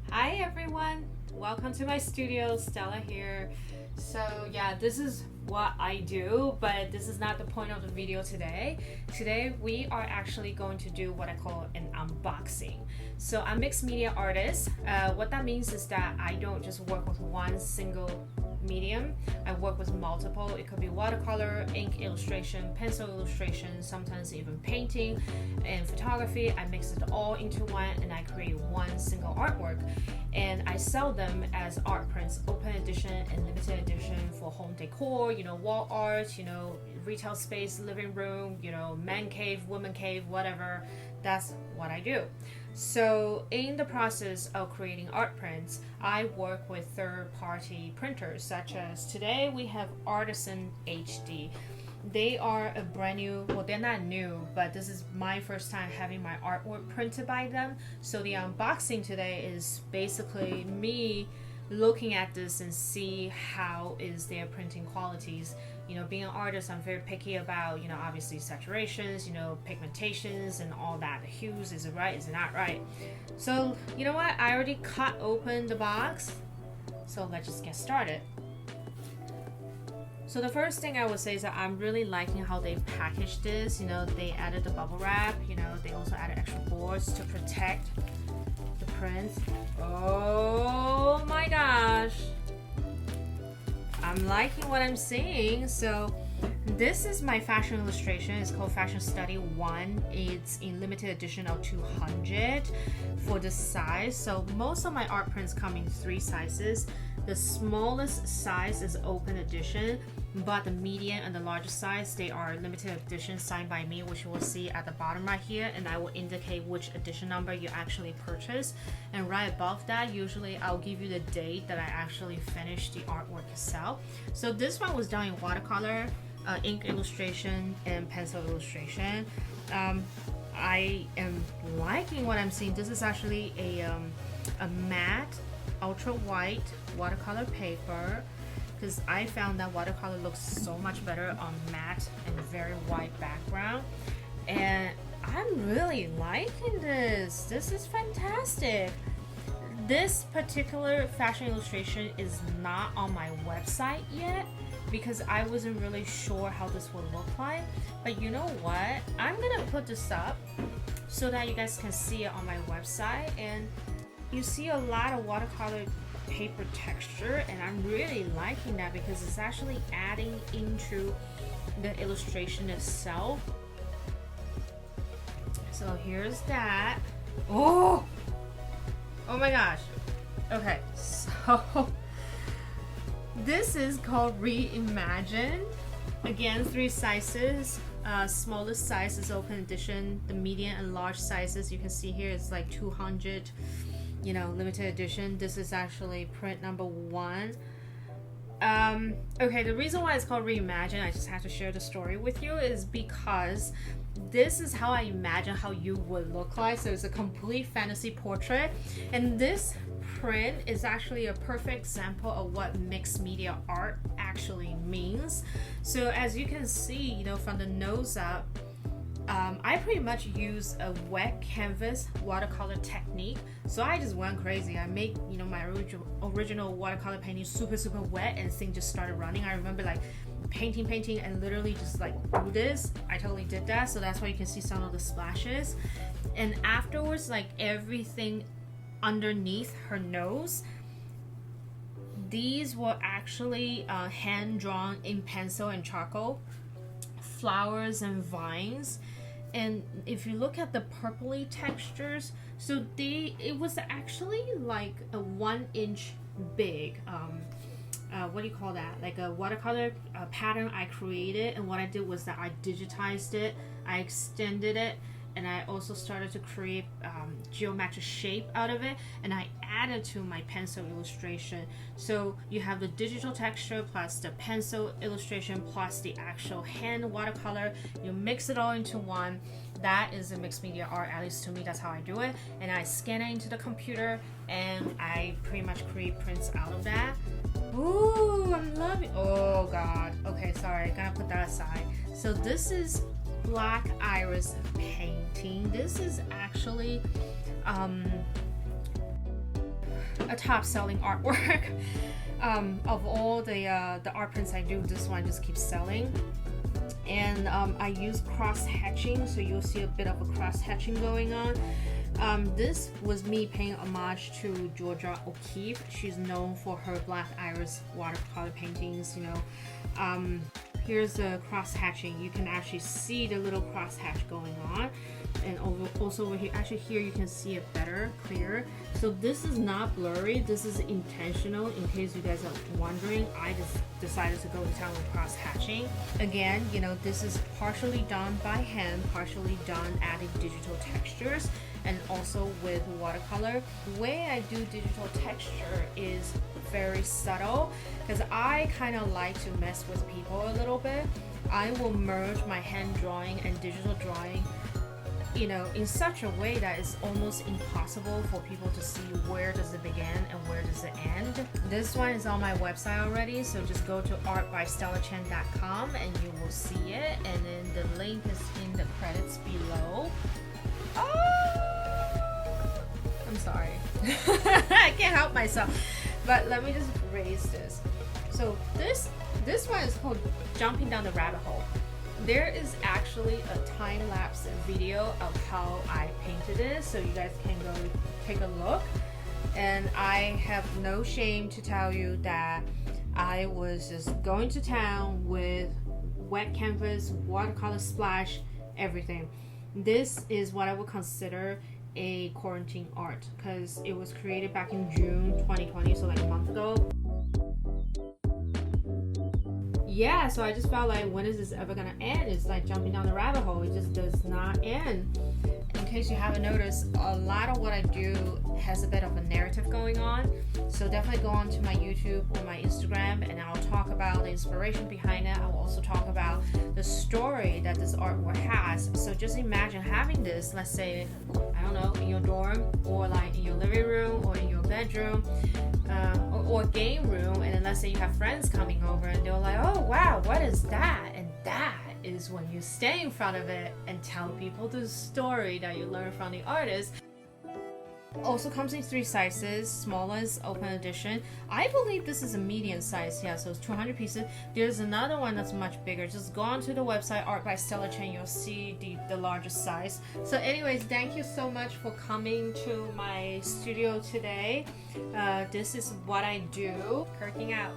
Hi everyone, welcome to my studio. Stella here. So yeah, this is what I do, but this is not the point of the video today. Today we are actually going to do what I call an unboxing. So I'm a mixed media artist. What that means is that I don't just work with one single medium. I work with multiple. It could be watercolor, ink illustration, pencil illustration, sometimes even painting and photography. I mix it all into one and I create one single artwork, and I sell them as art prints, open edition and limited edition, for home decor, wall art, retail space, living room, man cave, woman cave, whatever. That's what I do. So in the process of creating art prints, I work with third-party printers, such as today we have Artisan HD. They are a brand new, well, they're not new, but this is my first time having my artwork printed by them. So the unboxing today is basically me looking at this and see how is their printing qualities. Being an artist, I'm very picky about, obviously saturations, pigmentations and all that. The hues, is it right, is it not right? So, you know what? I already cut open the box. So let's just get started. So the first thing I would say is that I'm really liking how they packaged this. They added the bubble wrap, they also added extra boards to protect the prints. Oh my gosh. I'm liking what I'm seeing. So this is my fashion illustration. It's called Fashion Study 1. It's in limited edition of 200 for the size. So most of my art prints come in 3 sizes. The smallest size is open edition, but the medium and the largest size, they are limited edition signed by me, which you will see at the bottom right here, and I will indicate which edition number you actually purchase. And right above that, usually I'll give you the date that I actually finished the artwork itself. So this one was done in watercolor, ink illustration, and pencil illustration. I am liking what I'm seeing. This is actually a matte ultra white watercolor paper, because I found that watercolor looks so much better on matte and very white background, and I'm really liking this. This is fantastic. This particular fashion illustration is not on my website yet because I wasn't really sure how this would look like, but you know what, I'm gonna put this up so that you guys can see it on my website. And you see a lot of watercolor paper texture, and I'm really liking that because it's actually adding into the illustration itself. So here's that. Oh my gosh. Okay, so this is called Reimagined. Again, 3 sizes. Smallest size is open edition. The medium and large sizes you can see here is like 200, limited edition. This is actually print number 1. Okay, the reason why it's called Reimagine, I just have to share the story with you, is because this is how I imagine how you would look like. So it's a complete fantasy portrait, and this print is actually a perfect example of what mixed media art actually means. So as you can see, from the nose up, I pretty much use a wet canvas watercolor technique. So I just went crazy. I made, my original watercolor painting super wet, and thing just started running. I remember like painting and literally just like do this. I totally did that. So that's why you can see some of the splashes. And afterwards, like everything underneath her nose, these were actually hand drawn in pencil and charcoal, flowers and vines. And if you look at the purpley textures, so it was actually like a 1-inch big what do you call that, like a watercolor pattern I created. And what I did was that I digitized it, I extended it, and I also started to create geometric shape out of it, and I added to my pencil illustration. So you have the digital texture plus the pencil illustration plus the actual hand watercolor. You mix it all into one. That is a mixed media art, at least to me. That's how I do it. And I scan it into the computer, and I pretty much create prints out of that. Ooh, I'm loving. Oh god. Okay, sorry, I gotta put that aside. So this is Black Iris painting. This is actually a top-selling artwork. Of all the art prints I do, this one just keeps selling. And I use cross-hatching, so you'll see a bit of a cross-hatching going on. This was me paying homage to Georgia O'Keeffe. She's known for her Black Iris watercolor paintings, you know. Here's the cross-hatching. You can actually see the little cross-hatch going on. And also over here, actually here you can see it better, clearer. So this is not blurry, this is intentional. In case you guys are wondering, I just decided to go to town with cross-hatching. Again, you know, this is partially done by hand, partially done adding digital textures, and also with watercolor. The way I do digital texture is very subtle, because I kind of like to mess with people a little bit. I will merge my hand drawing and digital drawing, you know, in such a way that it's almost impossible for people to see where does it begin and where does it end. This one is on my website already, so just go to artbystellachang.com and you will see it, and then the link is in the credits below. Oh, I'm sorry. I can't help myself. But let me just raise this. So this one is called Jumping Down the Rabbit Hole. There is actually a time-lapse video of how I painted this, so you guys can go take a look. And I have no shame to tell you that I was just going to town with wet canvas, watercolor splash, everything. This is what I would consider a quarantine art, because it was created back in June 2020, so like a month ago. Yeah, so I just felt like, when is this ever gonna end? It's like jumping down the rabbit hole. It just does not end. In case you haven't noticed, a lot of what I do has a bit of a narrative going on. So definitely go on to my YouTube or my Instagram, and I'll talk about the inspiration behind it. I'll also talk about the story that this artwork has. So just imagine having this, let's say, I don't know, in your dorm, or like in your living room, or in your bedroom, or game room, and then let's say you have friends coming over and they're like, oh wow, what is that? And that is when you stay in front of it and tell people the story that you learned from the artist. Also comes in 3 sizes. Smallest open edition. I believe this is a medium size. Yeah, so it's 200 pieces. There's another one that's much bigger. Just go onto the website Art by Stella Chang. You'll see the largest size. So anyways, thank you so much for coming to my studio today. This is what I do. Kirking out.